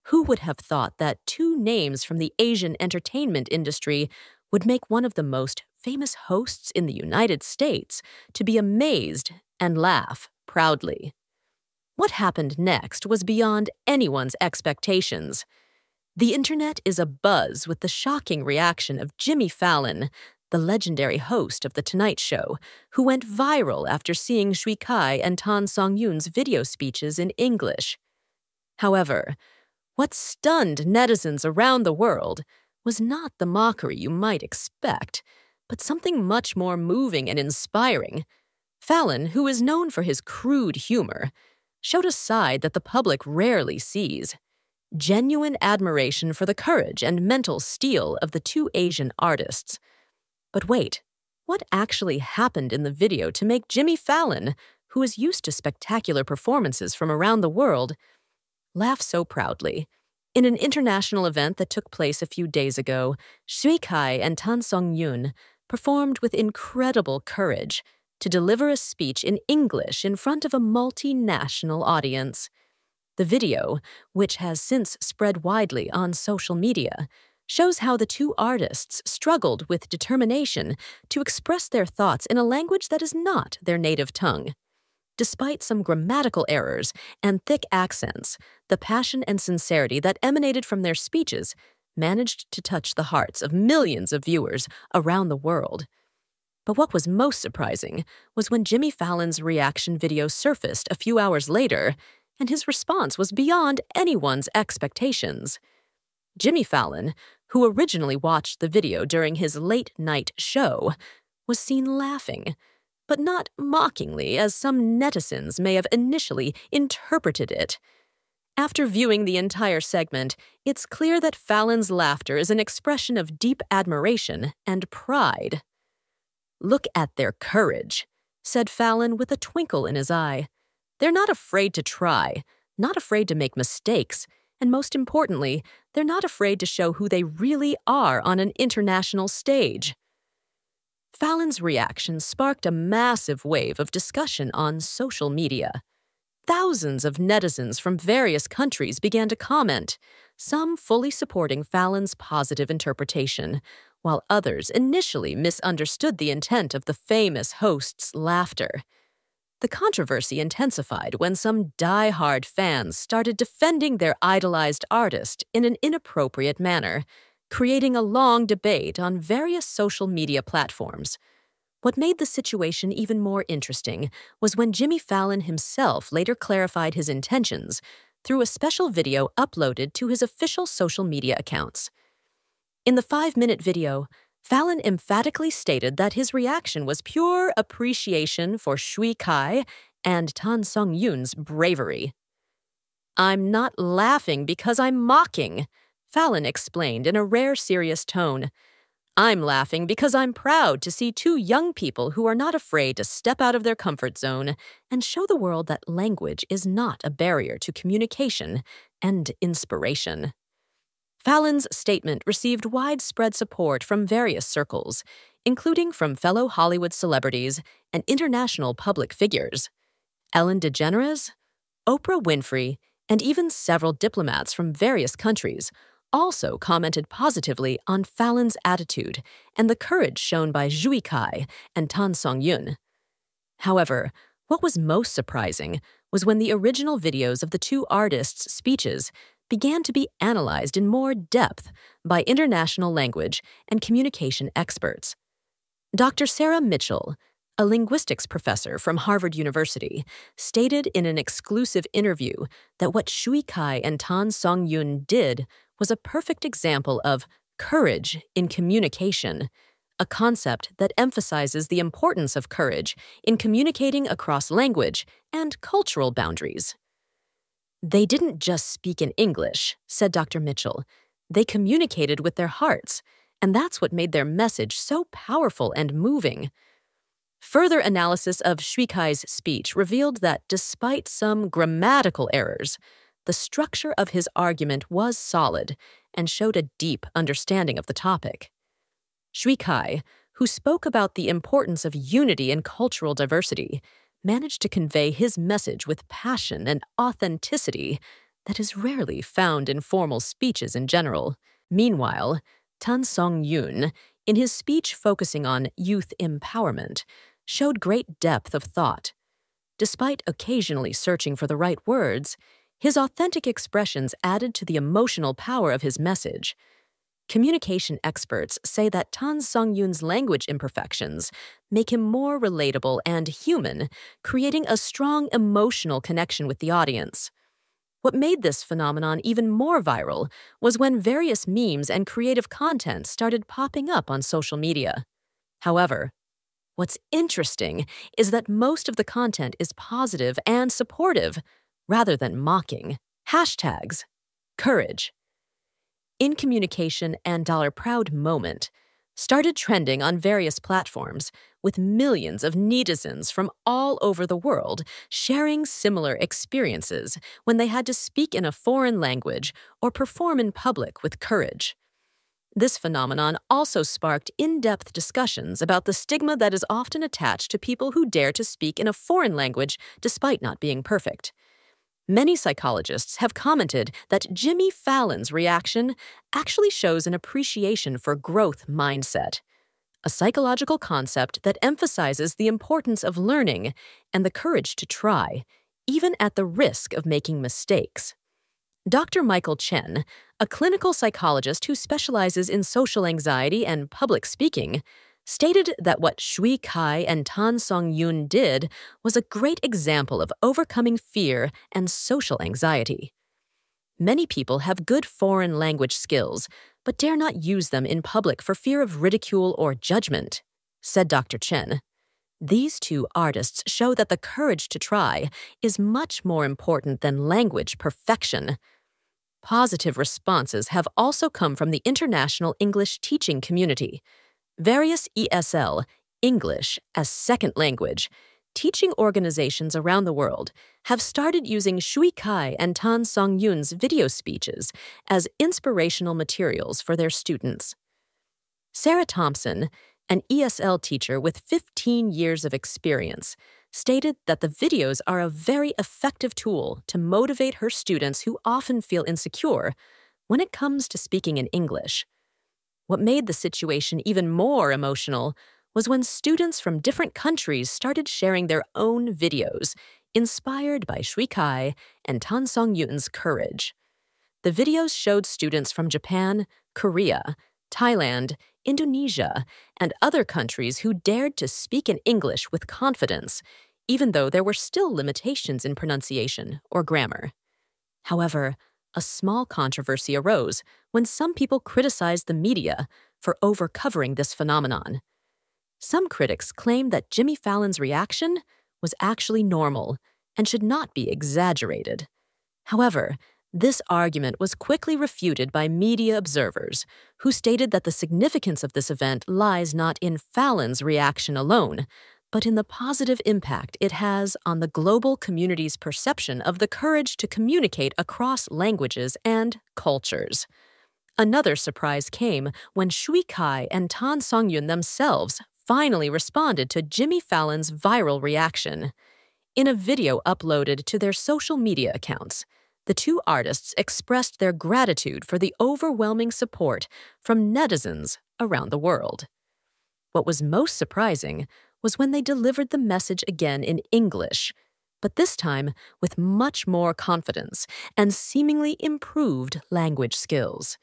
Who would have thought that two names from the Asian entertainment industry would make one of the most famous hosts in the United States to be amazed and laugh proudly? What happened next was beyond anyone's expectations. The internet is abuzz with the shocking reaction of Jimmy Fallon, the legendary host of The Tonight Show, who went viral after seeing Shui Kai and Tan Songyun's video speeches in English. However, what stunned netizens around the world was not the mockery you might expect, but something much more moving and inspiring. Fallon, who is known for his crude humor, showed a side that the public rarely sees: genuine admiration for the courage and mental steel of the two Asian artists. But wait, what actually happened in the video to make Jimmy Fallon, who is used to spectacular performances from around the world, laugh so proudly? In an international event that took place a few days ago, Shui Kai and Tan Songyun performed with incredible courage to deliver a speech in English in front of a multinational audience. The video, which has since spread widely on social media, shows how the two artists struggled with determination to express their thoughts in a language that is not their native tongue. Despite some grammatical errors and thick accents, the passion and sincerity that emanated from their speeches managed to touch the hearts of millions of viewers around the world. But what was most surprising was when Jimmy Fallon's reaction video surfaced a few hours later, and his response was beyond anyone's expectations. Jimmy Fallon, who originally watched the video during his late-night show, was seen laughing, but not mockingly as some netizens may have initially interpreted it. After viewing the entire segment, it's clear that Fallon's laughter is an expression of deep admiration and pride. "Look at their courage," said Fallon with a twinkle in his eye. "They're not afraid to try, not afraid to make mistakes, and most importantly, they're not afraid to show who they really are on an international stage." Fallon's reaction sparked a massive wave of discussion on social media. Thousands of netizens from various countries began to comment, some fully supporting Fallon's positive interpretation, while others initially misunderstood the intent of the famous host's laughter. The controversy intensified when some die-hard fans started defending their idolized artist in an inappropriate manner, creating a long debate on various social media platforms. What made the situation even more interesting was when Jimmy Fallon himself later clarified his intentions through a special video uploaded to his official social media accounts. In the 5-minute video, Fallon emphatically stated that his reaction was pure appreciation for Shui Kai and Tan Songyun's bravery. "I'm not laughing because I'm mocking," Fallon explained in a rare serious tone. "I'm laughing because I'm proud to see two young people who are not afraid to step out of their comfort zone and show the world that language is not a barrier to communication and inspiration." Fallon's statement received widespread support from various circles, including from fellow Hollywood celebrities and international public figures. Ellen DeGeneres, Oprah Winfrey, and even several diplomats from various countries also commented positively on Fallon's attitude and the courage shown by Shui Kai and Tan Songyun. However, what was most surprising was when the original videos of the two artists' speeches began to be analyzed in more depth by international language and communication experts. Dr. Sarah Mitchell, a linguistics professor from Harvard University, stated in an exclusive interview that what Shui Kai and Tan Songyun did was a perfect example of courage in communication, a concept that emphasizes the importance of courage in communicating across language and cultural boundaries. "They didn't just speak in English," said Dr. Mitchell. "They communicated with their hearts, and that's what made their message so powerful and moving." Further analysis of Shui Kai's speech revealed that despite some grammatical errors, the structure of his argument was solid and showed a deep understanding of the topic. Shui Kai, who spoke about the importance of unity and cultural diversity, managed to convey his message with passion and authenticity that is rarely found in formal speeches in general. Meanwhile, Songyun, in his speech focusing on youth empowerment, showed great depth of thought. Despite occasionally searching for the right words, his authentic expressions added to the emotional power of his message. Communication experts say that Songyun's language imperfections make him more relatable and human, creating a strong emotional connection with the audience. What made this phenomenon even more viral was when various memes and creative content started popping up on social media. However, what's interesting is that most of the content is positive and supportive, rather than mocking. Hashtags, courage, in communication and $proud moment started trending on various platforms, with millions of netizens from all over the world sharing similar experiences when they had to speak in a foreign language or perform in public with courage. This phenomenon also sparked in-depth discussions about the stigma that is often attached to people who dare to speak in a foreign language despite not being perfect. Many psychologists have commented that Jimmy Fallon's reaction actually shows an appreciation for growth mindset, a psychological concept that emphasizes the importance of learning and the courage to try, even at the risk of making mistakes. Dr. Michael Chen, a clinical psychologist who specializes in social anxiety and public speaking, stated that what Shui Kai and Songyun did was a great example of overcoming fear and social anxiety. Many people have good foreign language skills, but dare not use them in public for fear of ridicule or judgment, said Dr. Chen. These two artists show that the courage to try is much more important than language perfection. Positive responses have also come from the international English teaching community. Various ESL, English as second language, teaching organizations around the world have started using Shui Kai and Songyun's video speeches as inspirational materials for their students. Sarah Thompson, an ESL teacher with 15 years of experience, stated that the videos are a very effective tool to motivate her students who often feel insecure when it comes to speaking in English. What made the situation even more emotional was when students from different countries started sharing their own videos, inspired by Shui Kai and Songyun's courage. The videos showed students from Japan, Korea, Thailand, Indonesia, and other countries who dared to speak in English with confidence, even though there were still limitations in pronunciation or grammar. However, a small controversy arose when some people criticized the media for over-covering this phenomenon. Some critics claim that Jimmy Fallon's reaction was actually normal and should not be exaggerated. However, this argument was quickly refuted by media observers, who stated that the significance of this event lies not in Fallon's reaction alone, but in the positive impact it has on the global community's perception of the courage to communicate across languages and cultures. Another surprise came when Shui Kai and Songyun themselves finally responded to Jimmy Fallon's viral reaction. In a video uploaded to their social media accounts, the two artists expressed their gratitude for the overwhelming support from netizens around the world. What was most surprising was when they delivered the message again in English, but this time with much more confidence and seemingly improved language skills.